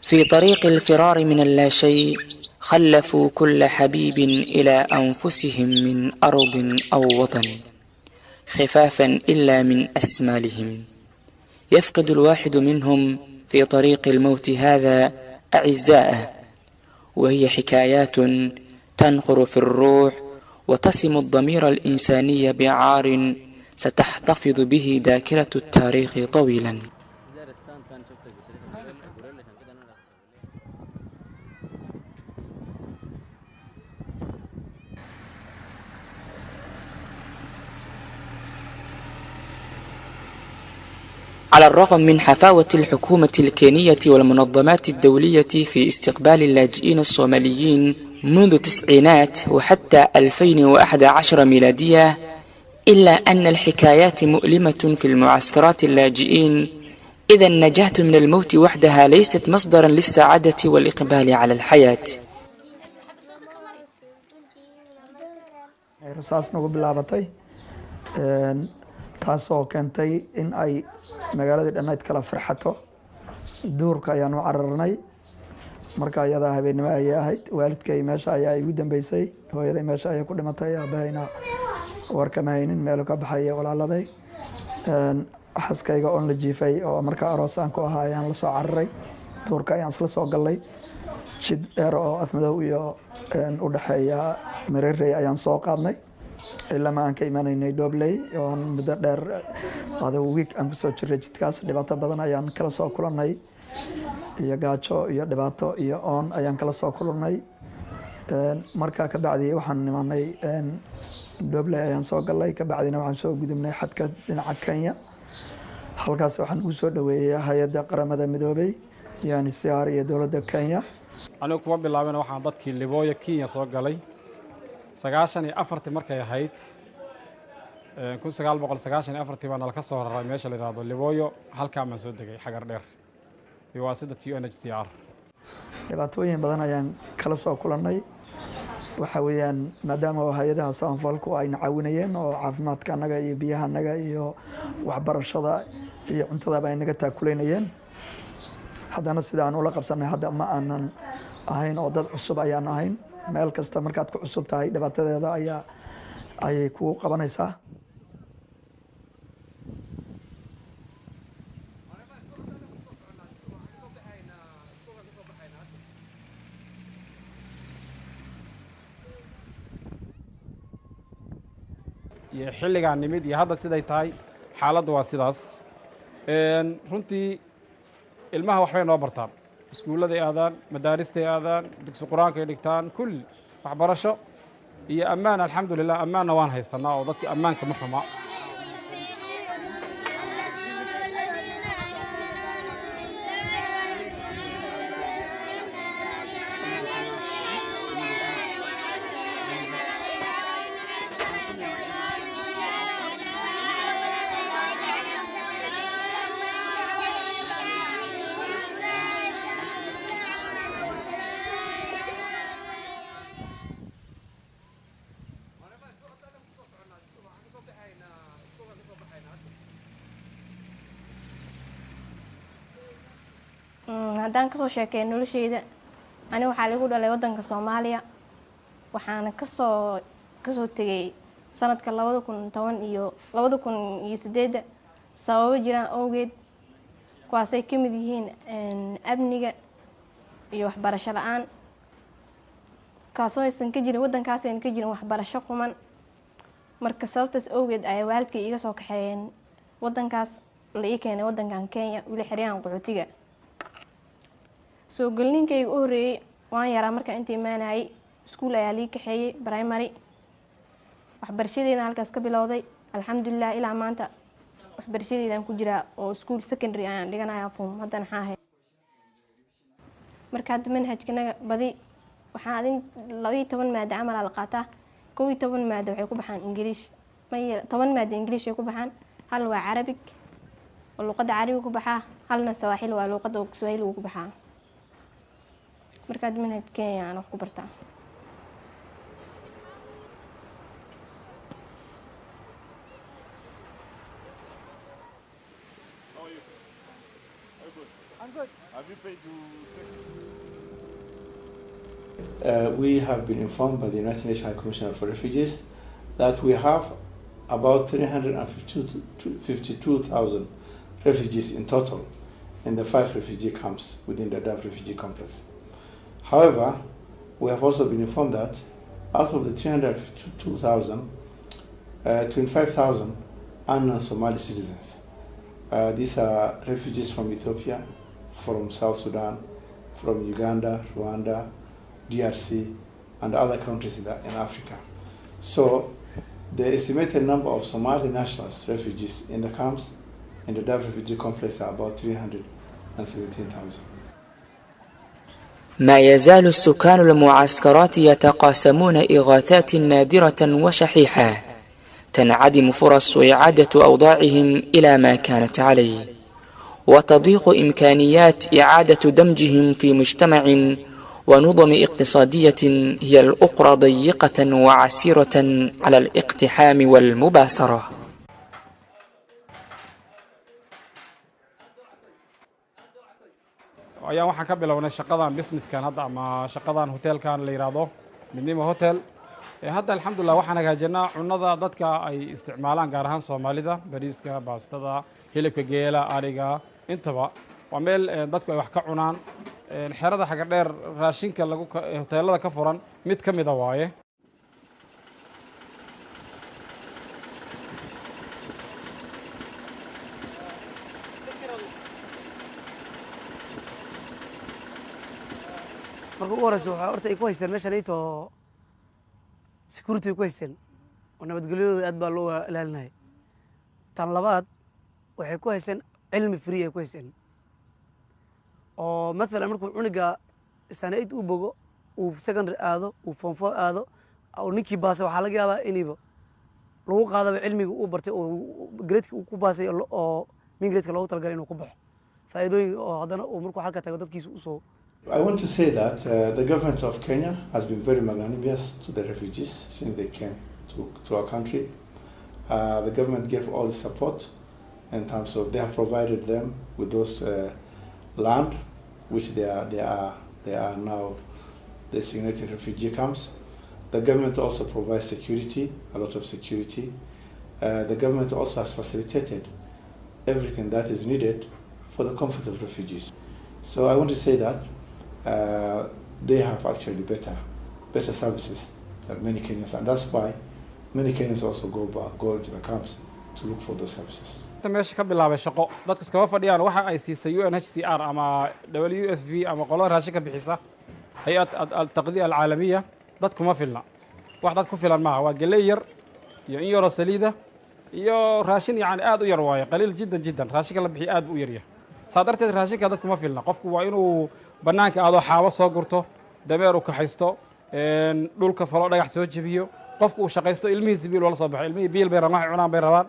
في طريق الفرار من اللاشيء خلفوا كل حبيب إلى أنفسهم من أرض أو وطن خفافا إلا من أسمالهم. يفقد الواحد منهم في طريق الموت هذا أعزاءه، وهي حكايات تنقر في الروح وتسم الضمير الإنساني بعار ستحتفظ به ذاكرة التاريخ طويلا. على الرغم من حفاوة الحكومة الكينية والمنظمات الدولية في استقبال اللاجئين الصوماليين منذ التسعينات وحتى 2011 ميلادية، إلا أن الحكايات مؤلمة في المعسكرات اللاجئين، إذا النجاة من الموت وحدها ليست مصدرا للسعادة والإقبال على الحياة. taasoo keentay in ay magaaladii dhannayd kala farxato. duurka ayaanu cararnay. marka ayadaa habeenimo ayay ahayd. waalidkay meesha ayaa igu dambeysay. hooyaday meesha ayay ku dhimatay. aabahayna warkama haynin meel ka baxaya walaaladay. xaskayga oon la jiifay oo markaa aroos aan ku ahaa ayaan la soo cararay. duurka ayaan isla soo gallay. jid dheer oo afmadow iyo u dhexeeya mareerey ayaan soo qaadnay ilaa ma aan ka imanaynay Doobley oo muddo dheer week aan kusoo jiray jidkaas. dhibaato badan ayaan kala soo kulannay iyo gaajo iyo dhibaato iyo oon ayaan kala soo kulannay. markaa ka bacdi waxaan nimanay Doobley ayaan soo gallay. ka bacdina waxaan soo gudubnay xadka dhinaca Kenya. halkaas waxaan ugu soo dhaweeyay hay'adda qaramada midoobay UNHCR iyo dowladda Kenya. anigu kuma bilaabeen waxaan dadkii Libooyo Kenya soo galay 94 markay ahayd 1994 baan ka soo raray meesha la yiraahdo Libooyo. halkaa ma soo degay xagar dheer iyo waasidda UNHCR. dhibaatooyin badan ayaan kala soo kulannay. waxa weeyaan maadaama hay'adaha samafalku ay caawinayeen oo caafimaadka anaga iyo biyaha anaga iyo waxbarashada iyo cuntada ay naga taakuleynayeen, haddana sidaan ula qabsanay hadda ma aanan ahayn oo dad cusub ayaan ahayn. meel kasta markaad ku cusub tahay dhibaatadeeda ayay kugu qabanaysaa. iyo xilligaan nimid iyo hadda siday tahay xaaladdu waa sidaas. runtii ilmaha waxbay noo bartaan. iskuulladay aadaan, madaaristay aadaan, dugsi qur-aankay dhigtaan, kulli waxbarasho iyo ammaan. alxamdulilah ammaanna waan haysanaa oo dadka ammaanka ma xuma. haddaan kasoo sheekay nolosheyda, aniga waxaa lagu dhalay wadanka Soomaaliya. waxaana kasoo tegay sanadka 2010 iyo 2008 sababo jiraan awgeed, kuwaasay ka mid yihiin amniga iyo waxbarasho la'aan, kaasoo aysan ka jirin wadankaas aysan ka jirin waxbarasho quman. marka sababtaas awgeed ay waalidkay iga soo kaxeeyeen wadankaas la ii keenay wadankan Kenya wili xiriyaan qaxootiga. soo galninkayga u horeeyay waan yaraa marka intii imaanayay. iskuul ayaa lii kaxeeyay primary. waxbarashadeena halkaas ka bilowday alxamdulilah ilaa maanta waxbarashadeedaan ku jiraa oo iskuul secondary ayaan dhiganayaa form hadda maxaa ahayd. marka hadda manhajkanaga badi waxaan adin 12 maado camal la qaataa. 12 maado waxay ku baxaan English. 10 maado English ay ku baxaan, hal waa Arabic oo luqadda Carabiga ku baxaa, halna Swahili waa luqadda Swahili ku baxaa. marka hadda manhaj Kenya aan wax ku bartaa. I'm good. Have you paid to take we have been informed by the United Nations High Commissioner for Refugees that we have about 352,000 refugees in total in the 5 refugee camps within the Dadaab refugee complex. However, we have also been informed that out of the 352,000, 25,000 are non-Somali citizens. These are refugees from Ethiopia, from South Sudan, from Uganda, Rwanda, DRC, and other countries in Africa. So the estimated number of Somali nationals, refugees in the camps in the Dadaab refugee complex are about 317,000. ما يزال السكان المعسكرات يتقاسمون إغاثات نادرة وشحيحة تنعدم فرص إعادة أوضاعهم إلى ما كانت عليه، وتضيق إمكانيات إعادة دمجهم في مجتمع ونظم اقتصادية هي الأخرى ضيقة وعسيرة على الاقتحام والمباشرة. ayaan waxaan ka bilownay shaqadan businesskan hadda ama shaqadan hotelkan la yiraahdo Midnimo Hotel. Hadda alxamdulillah waxaan hagaajinaa cunada dadka ay isticmaalaan gaar ahaan Soomaalida, bariiska, baastada, hilibka geela, ariga, intaba waa meel dadku ay wax ka cunaan. Xerada xaga dheer raashinka lagu hoteelada ka furan mid ka mid ah waaye. marka ugu horeysa waxa horta ay ku haystaan meeshan ayto security ku haystaan oo nabadgelyadooda aad baa loo ilaalinay. tan labaad waxay ku haystaan cilmi free ay ku haystaan oo mesela markuu cuniga sanayd u bogo uu secondary aado uu form 4 aado oo ninkii baasay waxa laga yaabaa inayba lagu qaadaba cilmiga uu bartay oo grade uu ku baasay oo min grade loogu talagalay inuu ku baxo faa'iidooyin oo hadana uu markuu halka tago dadkiisa u soo. I want to say that the government of Kenya has been very magnanimous to the refugees since they came to our country. The government gave all the support in terms of they have provided them with those land which they are now designated refugee camps. The government also provides security, a lot of security. The government also has facilitated everything that is needed for the comfort of refugees. So I want to say that they have actually better services than many Kenyans, and that's why many Kenyans also go into the camps to look for those services. meesha ka bilaabay shaqo dadku iska fadhiyaan waxa ay siisay UNHCR ama WFP ama qolada raashinka bixisa hay'ad al-taqdiya al-caalamiya dadku ma filna wax dad ku filan maaha waa galey yar iyo in yaro saliida iyo raashin yani aad u yar waaye qaliil jiddan raashinka la bixiyo aad u yar yahay saadarteed raashinka dadku ma filna qofku waa inuu banaanka aado xaabo soo gurto dameer u ka haysto dhulka falo dhagax soo jabiyo qofku uu shaqaysto ilmihiisa biil wala soo baxay ilmihii biil bay rabaan cunaan bay rabaan.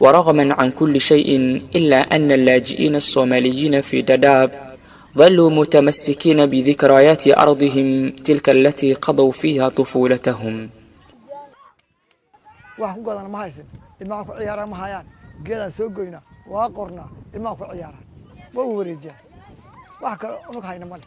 ورغما عن كل شيء إلا أن اللاجئين الصوماليين في داداب ظلوا متمسكين بذكريات أرضهم تلك التي قضوا فيها طفولتهم. wax ku gadan ma haysan ilmaha ku ciyaaraan ma hayaan geeda soo goyna waa qorna ilmaha ku ciyaaraan waa wareejaa wax kale oo hayna mal.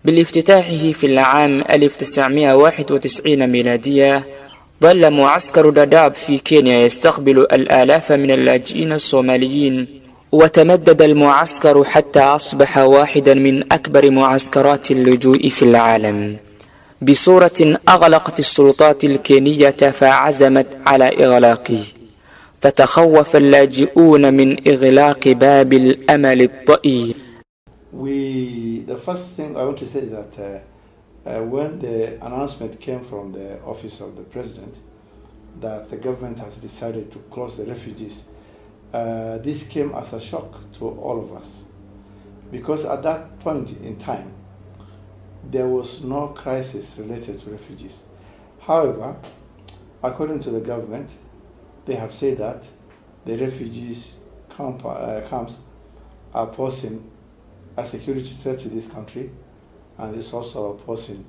بالافتتاحه في العام 1991 ميلادية ظل معسكر داداب في كينيا يستقبل الآلاف من اللاجئين الصوماليين، وتمدد المعسكر حتى أصبح واحدا من أكبر معسكرات اللجوء في العالم بصورة أغلقت السلطات الكينية فعزمت على إغلاقه، فتخوف اللاجئون من إغلاق باب الأمل الضئيل. The first thing I want to say is that when the announcement came from the office of the president that the government has decided to close the refugees, this came as a shock to all of us. because at that point in time, there was no crisis related to refugees. However, according to the government, they have said that the refugees camps are posing a security threat to this country, and it's also posing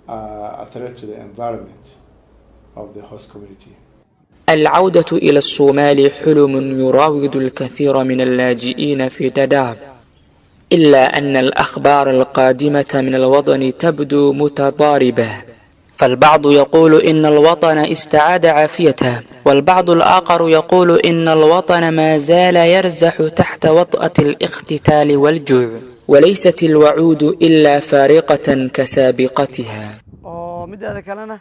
a threat to the environment of the host community. العودة إلى الصومال حلم يراود الكثير من اللاجئين في داداب، إلا أن الأخبار القادمة من الوطن تبدو متضاربة، فالبعض يقول إن الوطن استعاد عافيته، والبعض الآخر يقول إن الوطن ما زال يرزح تحت وطأة الاقتتال والجوع، وليست الوعود إلا فارقة كسابقتها. mideeda kalena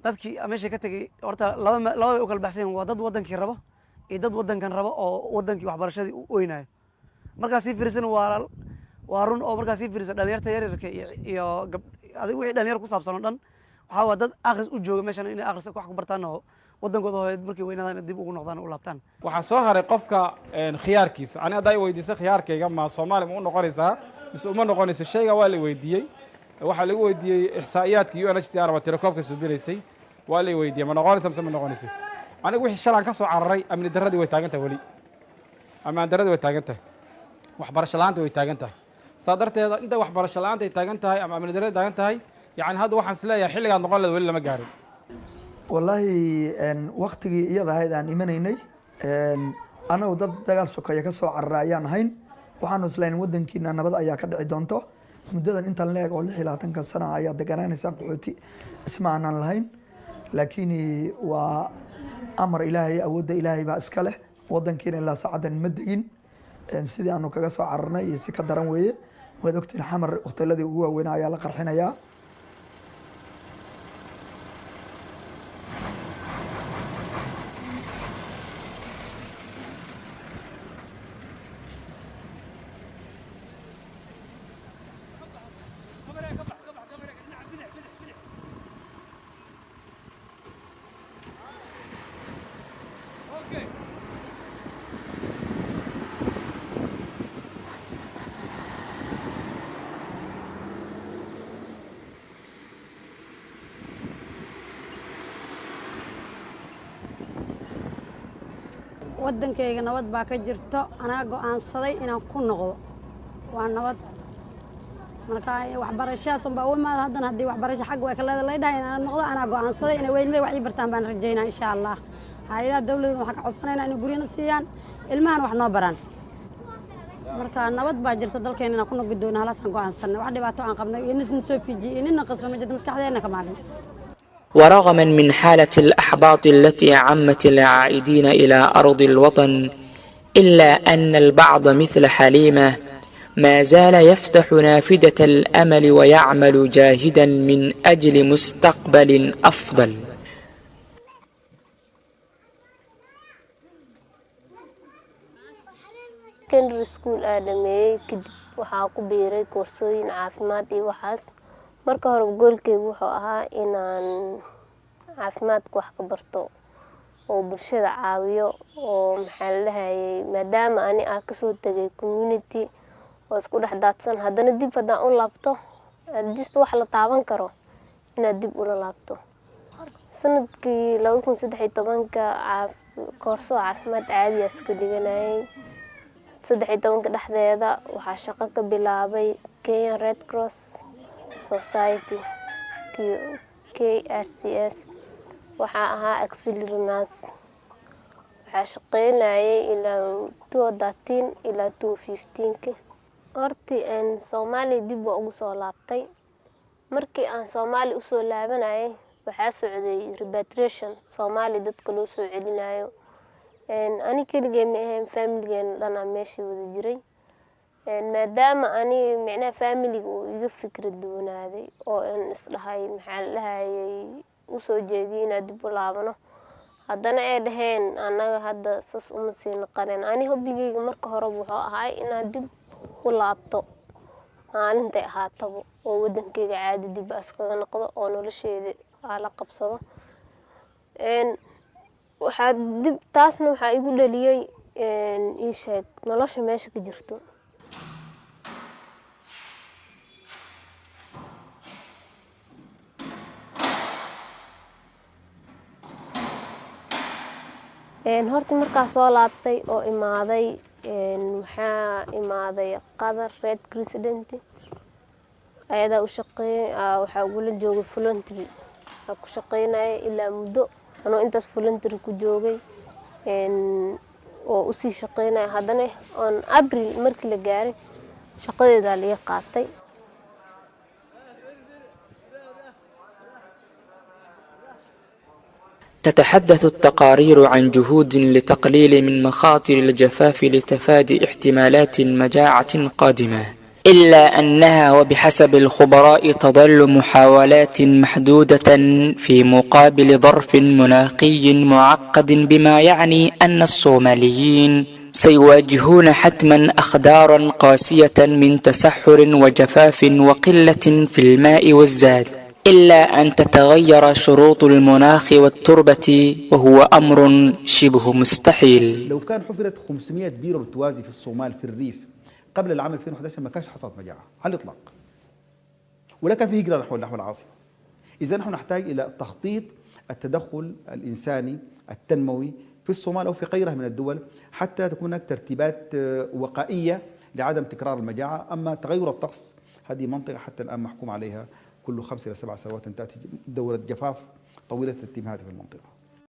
dadkii meesha ka tagay horta laba u kala baxsan waa dad wadankii rabo iyo dad wadankan rabo oo wadankii waxbarashadii u oynayo markaas si fiirsan waa run oo markaas si fiirsan dhalinyarta yaryarka iyo adiga wixii dhalinyar ku saabsan oo dhan waxa waa dad akhris u jooga meeshan inay akhris wax ku bartaan oo wadankooda hooyad markay weynaadaan dib ugu noqdaan u laabtaan waxaa soo haray qofka khiyaarkiisa ani haday weydiisay khiyaarkayga ma Soomaali ma u noqonaysaa mise uma noqonayso shayga waa la weydiiyey waxaa lagu weydiiyey ihsaa'iyaadka UNHCR waa tirakoobka soo bilaysay waa la weydiiyey ma noqonaysaa mise ma noqonaysid anigu wixii shalan ka soo cararay amni darradii way taagan tahay wali amaan darradii way taagan tahay waxbarasho la'aanta way taagan tahay sadarteeda inta waxbarasho la'aanta ay taagan tahay ama amni darradii taagan tahay yani hadda waxaan isleeyahay xilligaan noqon lahayd wali lama gaarin wallaahi waqtigii iyada ahayd aan imanaynay anagu dad dagaal sokeeye ka soo cararay ayaan ahayn waxaanu islayn wadankiina nabad ayaa ka dhici doonto muddadan intaan leeg oo 26 sano ayaa deganaanaysa qaxooti isma aanan lahayn laakiin waa amar ilaahay awoodda ilaahay baa iska leh wadankiina ilaa saacadan ma degin sidii aanu kaga soo cararnay iyo si ka daran weeye waad ogtiin xamar hoteeladii ugu waaweyn ayaa la qarxinayaa wadankayga nabad baa ka jirto anaa go'aansaday inaan ku noqdo waa nabad marka waxbarashadaas baa u imaada haddana haddii waxbarasho xag way kala leedahay inaan noqdo anaa go'aansaday inay weynmay wax ii bartaan baan rajaynaa insha Allah hay'adaha dawladda waxa ka codsanaynaa inay guriyana siiyaan ilmahan wax noo baraan marka nabad baa jirto dalkeena inaan ku noqdo doona halasaan go'aansanay wax dhibaato aan qabnay in soo fiijiyay in qasro ma jirto maskaxdeena ka maalin. ورغما من حالة الأحباط التي عمت العائدين إلى أرض الوطن إلا أن البعض مثل حليمة ما زال يفتح نافذة الأمل ويعمل جاهدا من أجل مستقبل أفضل. كندري سكول آدمي كدب waxaa ku biiray koorsooyin caafimaad iyo waxaas marka hore goolkaygu wuxuu ahaa inaan caafimaadka wax ka barto oo bulshada caawiyo oo maxaa la dhahayay maadaama ani aan ka soo tagay community oo isku dhex daadsan haddana dib haddaan u laabto just wax la taaban karo inaad dib ula laabto sanadkii 2013 koorso caafimaad caadi ah iska dhiganayay 13 dhexdeeda waxaa shaqo ka bilaabay Kenya Red Cross Society KRCS waxaa ahaa auxiliary nurse waxaa shaqeynayay ilaa 2013 ilaa 2015 hortii aan Soomaali dib ugu soo laabtay markii aan Soomaali u soo laabanayay waxaa socday repatriation Soomaali dadka loo soo celinayo ani keligay ma ahayn family-gan dhan meeshii wada jiray maadaama ani macna family-gu iga fikrad duwanaaday oo aan isdhahay maxaa la dhahayay u soo jeediyay inaad dib u laabano haddana ay dhaheen anaga hadda sas uma sii noqoneen ani hobbigayga marka hore wuxuu ahaa inaad dib u laabto maalintay ahaataba oo wadankayga caadi dib iskaga noqdo oo nolosheeda la qabsado waxaa dib taasna waxaa igu dhaliyay ii sheeg nolosha meesha ka jirto horta markaa soo laabtay oo imaaday waxaa imaaday qadar red president ayadaa u shaqeeyay waxaa ugula joogay voluntary ku shaqeynaya ilaa muddo anoo intaas voluntary ku joogay oo usii shaqeynaya haddana on April markii la gaaray shaqadeeda la qaatay. تتحدث التقارير عن جهود لتقليل من مخاطر الجفاف لتفادي احتمالات مجاعة قادمة، إلا أنها وبحسب الخبراء تظل محاولات محدودة في مقابل ظرف مناخي معقد، بما يعني أن الصوماليين سيواجهون حتما أخدارا قاسية من تسحر وجفاف وقلة في الماء والزاد، إلا أن تتغير شروط المناخ والتربة وهو أمر شبه مستحيل. لو كان حفرت 500 بير ارتوازي في الصومال في الريف قبل العام 2011 ما كانش حصلت مجاعة على الإطلاق، ولا كان في هجرة نحو العاصمة. إذا نحن نحتاج إلى تخطيط التدخل الإنساني التنموي في الصومال أو في غيرها من الدول حتى تكون هناك ترتيبات وقائية لعدم تكرار المجاعة. أما تغير الطقس هذه منطقة حتى الآن محكوم عليها كل 5 إلى 7 سنوات تأتي دورة جفاف طويلة التمهاد في المنطقة.